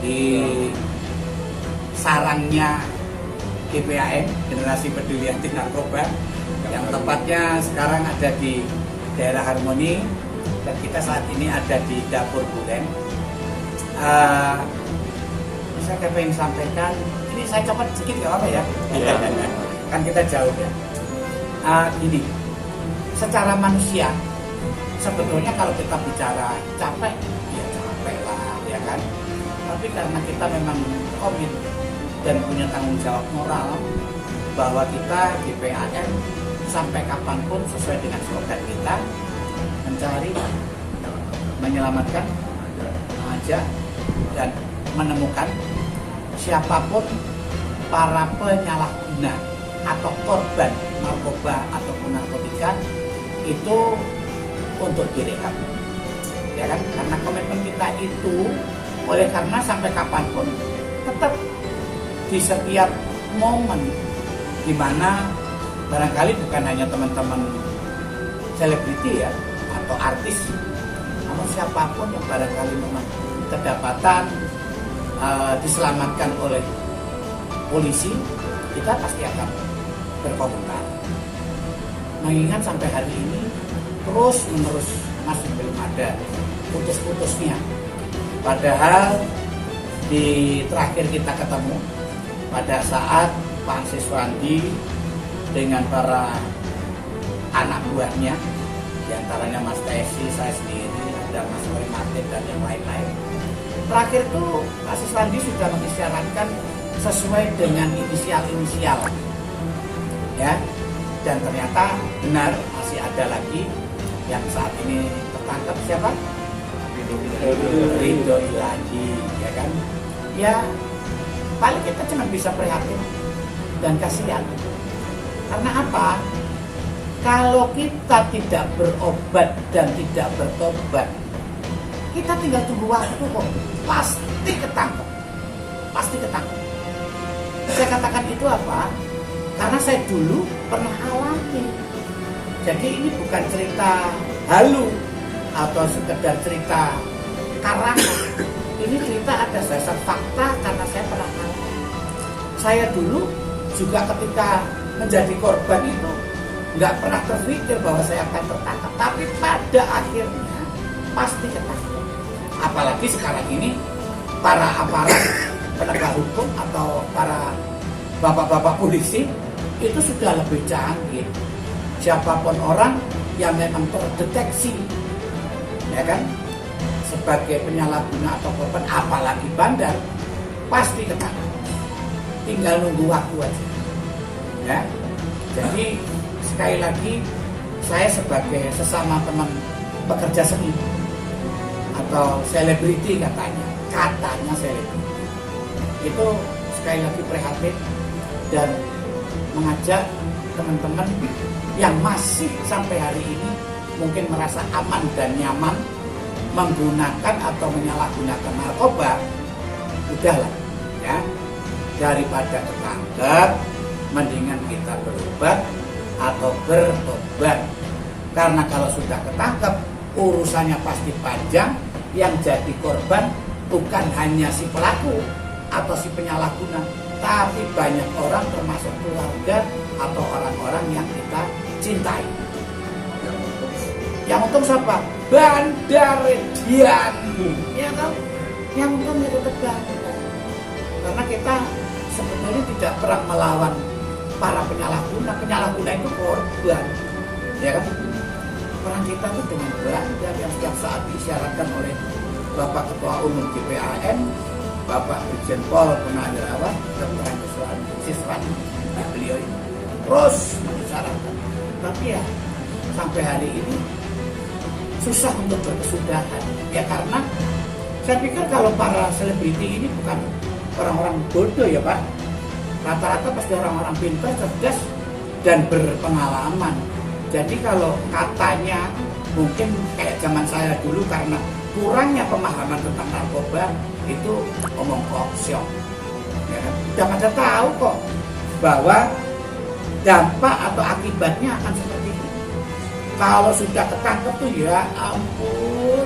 di sarangnya GPAN, Generasi Peduli Anti Narkoba, yang tepatnya sekarang ada di daerah Harmoni, dan kita saat ini ada di Dapur Bulen. Saya ingin sampaikan, ini saya cepat sedikit nggak apa ya? Kan kita jauh ya. Gini, secara manusia sebetulnya kalau kita bicara capek, ya capek lah, ya kan. Tapi karena kita memang komit dan punya tanggung jawab moral bahwa kita GPAN sampai kapanpun sesuai dengan slogan kita mencari, menyelamatkan, mengajak dan menemukan siapapun para penyalahguna atau korban narkoba ataupun narkotika itu untuk direhab, ya kan? Karena komitmen kita itu, oleh karena sampai kapanpun tetap di setiap momen di mana barangkali bukan hanya teman-teman selebriti ya atau artis, namun siapapun yang barangkali memang kedapatan diselamatkan oleh polisi, kita pasti akan berkomentar. Mengingat sampai hari ini terus menerus masih belum ada putus-putusnya. Padahal di terakhir kita ketemu pada saat Pak Siswandi dengan para anak buahnya, diantaranya Mas Tesi, saya sendiri, ada Mas Roy Martin dan yang lain-lain. Terakhir itu Pak Siswandi sudah mengisyaratkan sesuai dengan inisial-inisial, ya. Dan ternyata benar masih ada lagi yang saat ini tertangkap, siapa? Ridho Ilagi, ya kan? Ya, paling kita cuma bisa prihatin dan kasihan. Karena apa? Kalau kita tidak berobat dan tidak bertobat, kita tinggal tunggu waktu kok, pasti ketangkep, pasti ketangkep. Saya katakan itu apa? Karena saya dulu pernah alami. Jadi ini bukan cerita halu atau sekedar cerita karangan. Ini cerita ada dasar fakta karena saya pernah alami. Saya dulu juga ketika menjadi korban itu nggak pernah terpikir bahwa saya akan tertangkap. Tapi pada akhirnya pasti ketangkap. Apalagi sekarang ini para aparat penegak hukum atau para bapak-bapak polisi itu sudah lebih canggih. Siapapun orang yang memang terdeteksi, ya kan, sebagai penyalahguna atau korban, apalagi bandar, pasti ketangkap. Tinggal nunggu waktu aja, ya. Jadi sekali lagi saya sebagai sesama teman pekerja seni atau selebriti katanya selebriti, itu sekali lagi prihatin dan mengajak teman-teman yang masih sampai hari ini mungkin merasa aman dan nyaman menggunakan atau menyalahgunakan narkoba, udahlah ya, daripada ketangkep mendingan kita berobat atau bertobat. Karena kalau sudah ketangkep urusannya pasti panjang, yang jadi korban bukan hanya si pelaku atau si penyalahguna, tapi banyak orang termasuk keluarga atau orang-orang yang kita cintai. Yang untung siapa? Bandar Dian, ya kan? Yang untung itu tegak. Karena kita sebetulnya tidak pernah melawan para penyalahguna. Penyalahguna itu korban, ya kan? Orang kita itu dengan bandar yang setiap saat diisyaratkan oleh Bapak Ketua Umum GPAN, Bapak Brigjen Pol Purnawirawan, Dr. Siswandi, beliau ini terus mengisyaratkan. Tapi ya sampai hari ini susah untuk berkesudahan. Ya karena saya pikir kalau para selebriti ini bukan orang-orang bodoh ya Pak. Rata-rata pasti orang-orang pintar, cerdas, dan berpengalaman. Jadi kalau katanya mungkin kayak zaman saya dulu karena kurangnya pemahaman tentang narkoba itu omong kosong. Ya, udah pada tahu kok bahwa dampak atau akibatnya akan seperti itu. Kalau sudah ketangkep tuh ya ampun,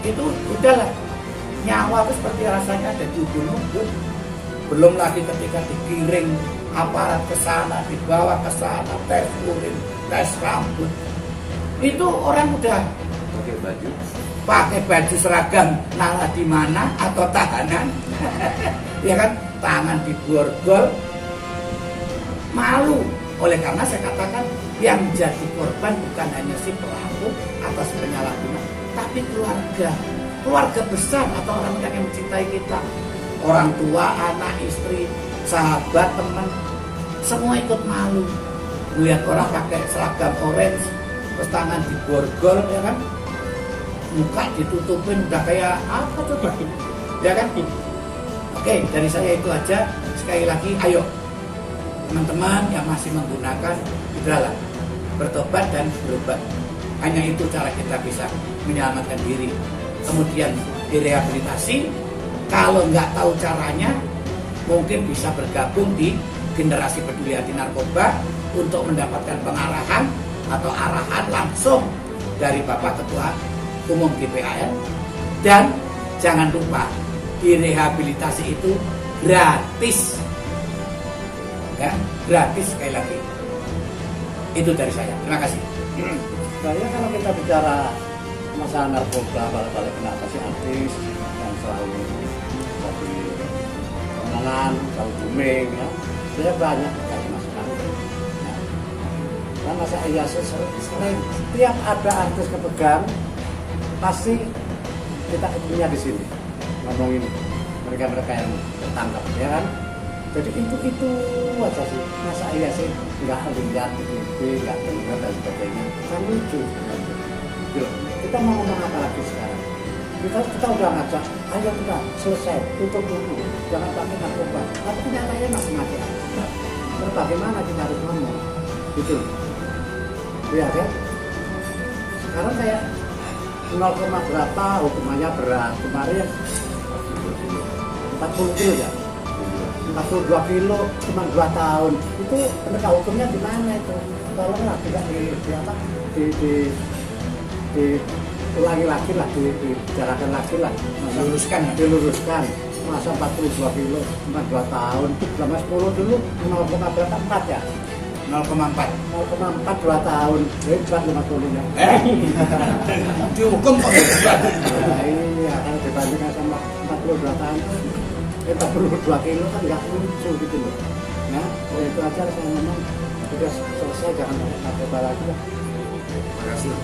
itu udahlah nyawa itu seperti rasanya ada di ubun-ubun. Belum lagi ketika digiring aparat ke sana, dibawa ke sana, tes urin, tes rambut. Itu orang udah pakai baju seragam nala di mana atau tahanan. Ya kan, tangan diborgol. Malu. Oleh karena saya katakan yang jadi korban bukan hanya si pelaku atas penyalahgunaan, tapi keluarga besar atau orang yang mencintai kita, orang tua, anak, istri, sahabat, teman, semua ikut malu melihat orang pakai seragam orange, terus tangan diborgol, ya kan, muka ditutupin udah kayak apa coba, ya kan? Oke, dari saya itu aja. Sekali lagi, ayo teman-teman yang masih menggunakan, udahlah, bertobat dan berobat. Hanya itu cara kita bisa menyelamatkan diri. Kemudian direhabilitasi. Kalau nggak tahu caranya, mungkin bisa bergabung di Generasi Peduli Anti Narkoba untuk mendapatkan pengarahan atau arahan langsung dari Bapak Ketua Umum GPAN. Dan jangan lupa, direhabilitasi itu gratis. Ya, gratis sekali lagi. Itu dari saya. Terima kasih. Kayaknya kalau kita bicara masalah narkoba, balik-balik kenapa sih artis yang selalu jadi omongan, selalu booming, ya, saya banyak dari masukan. Ya. Karena masa iya sering setiap ada artis kepegang, pasti kita ketemunya di sini ngomongin mereka yang tertangkap, ya kan? Jadi itu aja sih, masa iya sih nggak lihat TV, nggak dengar dan sebagainya, kan lucu sebenarnya. Kita mau ngomong apa lagi sekarang? Kita udah ngajak, ayo kita selesai, tutup dulu, jangan pakai narkoba. Tapi kenyataannya masih mati. Terus bagaimana kita harus ngomong? Gitu. Iya kan? Sekarang kayak 0, berapa hukumannya berat. Kemarin 40 kilo ya? 42 kilo cuma 2 tahun. Itu penegak hukumnya di mana itu? Tolonglah tidak diulangi lagi lah, dibicarakan lagi lah, diluruskan. Masa 42 kilo cuma 2 tahun, selama 10 dulu 0,4 ya? 0,4 2 tahun, hebat 50-nya. Dihukum kok hebat. Nah, iya, kalau dibandingkan sama 42 tahun, 42 kilo kan nggak lucu gitu loh. Nah, itu aja saya ngomong, sudah selesai, jangan pakai narkoba lagi lah. Terima kasih.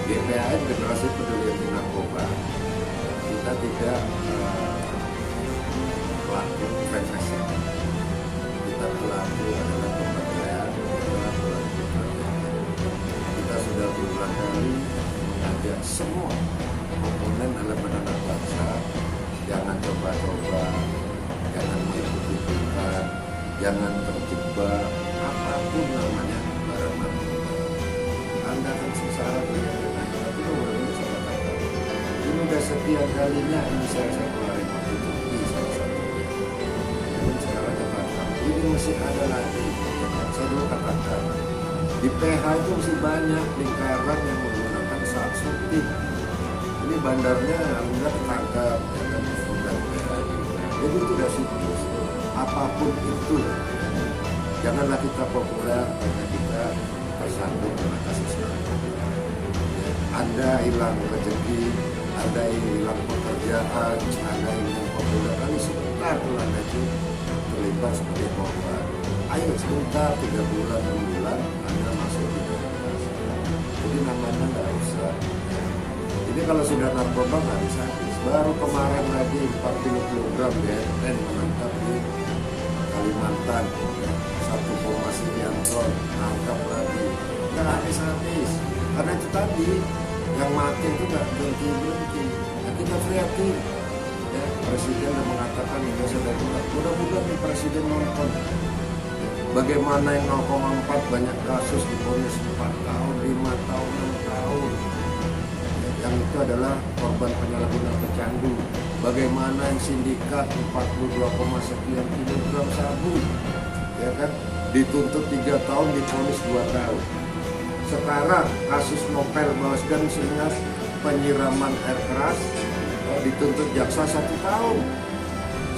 GPAN, Generasi Peduli Anti Narkoba, kita tidak pelaku represi. Kita pelaku adalah pemberdayaan, kita sudah berulang kali mengajak semua komponen dalam anak bangsa, jangan coba-coba, jangan mengikuti Tuhan, jangan terjebak apapun namanya barang narkoba. Anda akan sengsara dunia dan akhirat, itu udah bisa katakan. Ini udah sekian kalinya ini saya keluarin waktu itu di salah satunya. Dan sekarang katakan, ini masih ada lagi. Saya dulu katakan, di PH itu masih banyak lingkaran yang menggunakan saat syuting. Ini bandarnya Anda ketangkap, ya kan, bukan PH juga. Jadi itu udah siklus. Apapun itu, janganlah kita populer karena kita tersandung dengan kasus narkoba. Anda hilang rezeki, Anda hilang pekerjaan, Anda hilang populer, kali sebentar kalau Anda itu terlibat sebagai korban. Ayo sebentar, 3 bulan, 6 bulan, Anda masuk di komunitas. Jadi namanya nggak usah. Jadi kalau sudah narkoba nggak bisa habis. Baru kemarin lagi 40 kg BNN menangkap di Kalimantan, 1,9 ton, nangkap lagi. Nggak habis-habis. Karena itu tadi, yang mati itu nggak berhenti-berhenti. Nah, kita prihatin. Ya, Presiden yang mengatakan Indonesia darurat. Mudah-mudahan nih Presiden nonton. Ya, bagaimana yang 0,4 banyak kasus divonis 4 tahun, 5 tahun, 6 tahun. Ya, yang itu adalah korban penyalahgunaan pecandu. Bagaimana yang sindikat 42, sekian kilogram sabu. Ya kan? Dituntut 3 tahun, divonis 2 tahun. Sekarang kasus Novel Baswedan sehingga penyiraman air keras dituntut jaksa 1 tahun.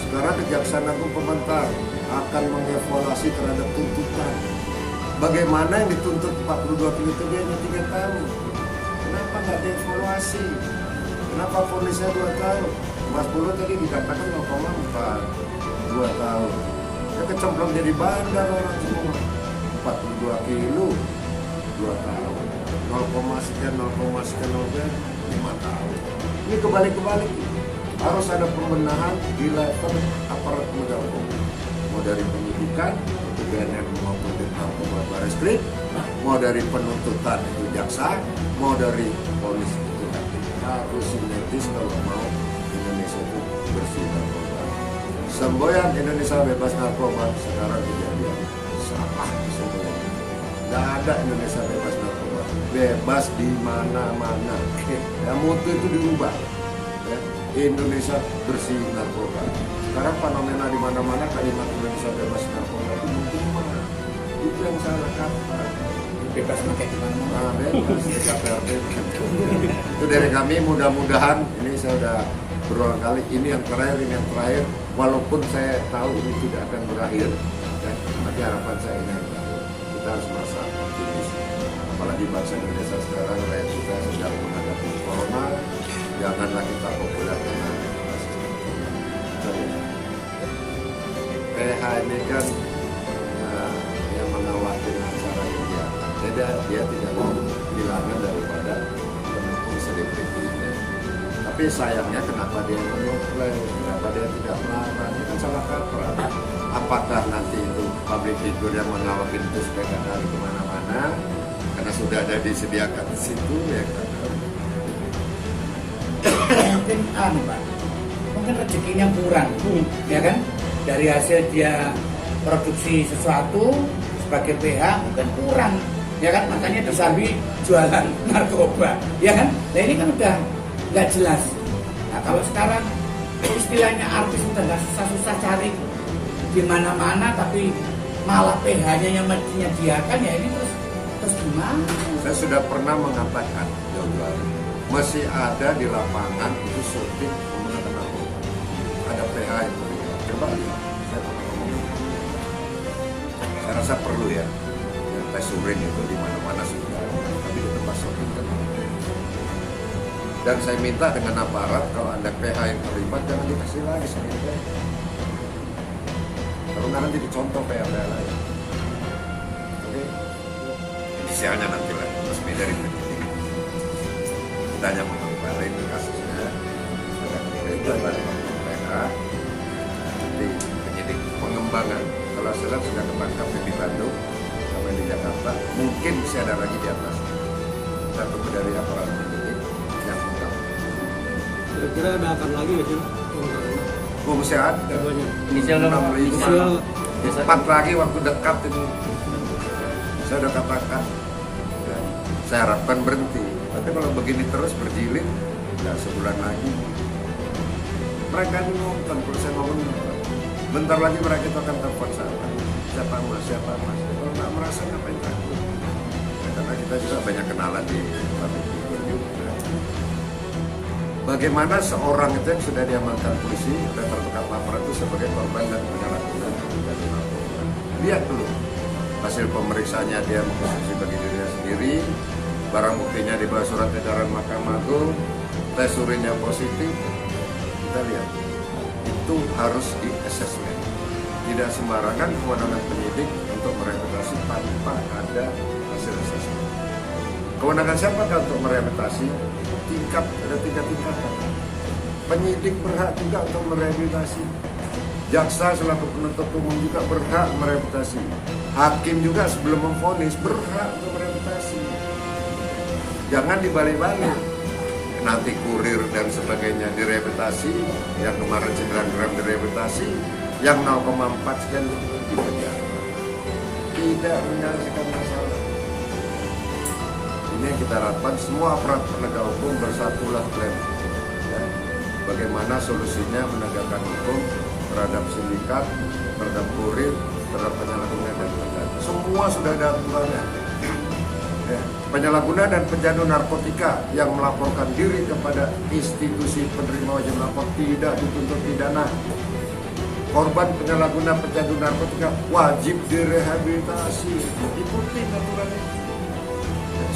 Sekarang Kejaksaan Agung komentar akan mengevaluasi terhadap tuntutan. Bagaimana yang dituntut 42 kilo itu dia hanya 3 tahun? Kenapa nggak dievaluasi? Kenapa vonisnya 2 tahun? Mas Pulu tadi dikatakan 0,4, 2 tahun. Ya kecemplung jadi bandar orang semua. 42 kilo, 2 tahun. 0, sekian, 5 tahun. Ini kebalik-kebalik. Harus ada pembenahan di level aparat penegak hukum. Mau dari penyidikan, itu BNN maupun di narkoba Barreskrim, mau dari penuntutan itu jaksa, mau dari polis itu hakim. Harus sinergis kalau mau Indonesia itu bersih narkoba. Semboyan Indonesia bebas narkoba sekarang kejadian salah semboyan. Nggak ada Indonesia bebas narkoba. Bebas di mana-mana. Ya mutu itu diubah. Ya. Indonesia bersih narkoba. Sekarang fenomena di mana-mana kalimat Indonesia bebas narkoba itu mungkin mana? Itu yang salah kaprah. Bebas pakai di mana-mana. Bebas di KPRD. Itu dari kami, mudah-mudahan ini saya udah berulang kali, ini yang terakhir, walaupun saya tahu ini tidak akan berakhir, ya. Tapi harapan saya ini yang terakhir. Kita harus merasa optimis. Apalagi bangsa Indonesia sekarang, rakyat kita sedang menghadapi corona, janganlah kita populer dengan PH ini kan yang mengawasi acara dia. Dia tidak mau kehilangan daripada pendukung selebritinya. Tapi sayangnya kenapa dia menyuplai, kenapa dia tidak melarang, itu kan salah kaprah. Apakah nanti itu public figure yang mengawaki itu supaya nggak lari kemana-mana, karena sudah ada disediakan di situ ya kan? Mungkin Pak, mungkin rezekinya kurang, ya kan? Dari hasil dia produksi sesuatu sebagai PH mungkin kurang, ya kan? Makanya disambi jualan narkoba, ya kan? Nah ini kan udah nggak jelas. Nah kalau sekarang istilahnya artis udah nggak susah-susah cari di mana-mana, tapi malah PH-nya yang menyediakan, ya ini terus gimana? Saya sudah pernah mengatakan jauh-jauh, masih ada di lapangan itu syuting menggunakan narkoba. Ada PH yang berbeda. Coba lihat, saya pernah ngomong. Saya rasa perlu ya, tes urin itu di mana-mana sudah, tapi di tempat syuting kan. Dan saya minta dengan aparat kalau ada PH yang terlibat jangan dikasih lagi sebenarnya. Kalau nanti dicontoh PH-PH lain. Oke, inisialnya nanti lah, resmi dari penyidik. Kita hanya mengembalikan kasusnya. Itu adalah PH. Nanti penyidik pengembangan. Kalau sudah ketangkap di Bandung, sama di Jakarta, mungkin bisa ada lagi di atas. Kita tunggu dari aparat penyidik yang lengkap. Kira-kira ada akan lagi nggak sih? Oh, masih ada. Inisial 65. 4 lagi waktu dekat ini. Saya udah katakan. Ya, saya harapkan berhenti. Tapi kalau begini terus berjilid, nggak sebulan lagi. Mereka ini nonton, kalau saya ngomong bentar lagi mereka itu akan telepon saya. Siapa mas? Kalau nggak merasa ngapain takut? Ya, karena kita juga banyak kenalan di public figure juga. Bagaimana seorang itu yang sudah diamankan polisi dan tertangkap aparat itu sebagai korban dan penyalahgunaan narkoba. Lihat dulu hasil pemeriksaannya, dia mengkonsumsi bagi dirinya sendiri, barang buktinya di bawah surat edaran Mahkamah Agung, tes urinnya positif. Kita lihat itu harus di assessment. Tidak sembarangan kewenangan penyidik untuk merehabilitasi tanpa ada hasil assessment. Kewenangan siapa untuk merehabilitasi? Ada 3 tingkatan. Penyidik berhak juga untuk merehabilitasi. Jaksa selaku penuntut umum juga berhak merehabilitasi. Hakim juga sebelum memvonis berhak untuk merehabilitasi. Jangan dibalik-balik. Nanti kurir dan sebagainya direhabilitasi, yang kemarin 9 gram direhabilitasi, yang 0,4 sekian di penjara. Tidak menyelesaikan masalah. Ini yang kita harapkan semua aparat penegak hukum bersatulah plan. Ya. Bagaimana solusinya menegakkan hukum terhadap sindikat, terhadap kurir, terhadap penyalahgunaan dan lain-lain. Semua sudah ada aturannya. Ya. penyalahguna dan pencandu narkotika yang melaporkan diri kepada institusi penerima wajib lapor tidak dituntut pidana. Korban penyalahguna pencandu narkotika wajib direhabilitasi. Ikutin aturannya.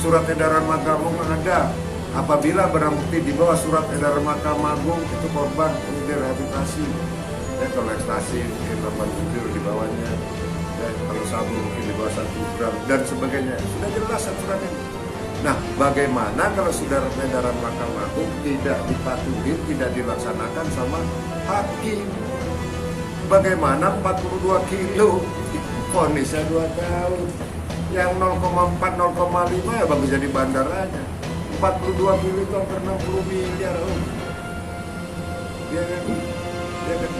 Surat edaran Mahkamah Agung ada. Apabila barang bukti di bawah surat edaran Mahkamah Agung itu korban ini direhabilitasi. Ya, kalau ekstasi mungkin 8 gram di bawahnya. Ya, kalau sabu mungkin di bawah 1 gram dan sebagainya. Sudah jelas aturan ini. Nah, bagaimana kalau sudah edaran Mahkamah Agung tidak dipatuhi, tidak dilaksanakan sama hakim? Bagaimana 42 kilo vonisnya 2 tahun, yang 0,4 0,5 ya bagus jadi bandar aja. 42 kilo itu hampir 60 miliar.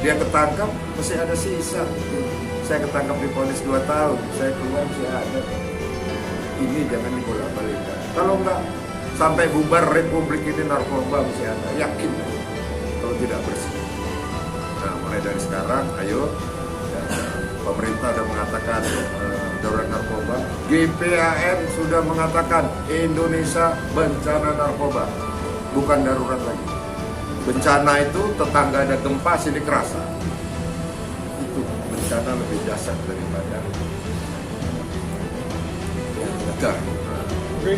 Dia ketangkap masih ada sisa. Saya ketangkap di vonis 2 tahun, saya keluar masih ada. Ini jangan dibolak-balikan. Kalau enggak sampai bubar republik ini narkoba masih ada, yakin kalau tidak bersih. Nah, mulai dari sekarang, ayo, ya, pemerintah sudah mengatakan darurat narkoba, GPAN sudah mengatakan Indonesia bencana narkoba, bukan darurat lagi. Bencana itu tetangga ada gempa sini kerasa, itu bencana lebih dahsyat daripada yang enggak. Oke.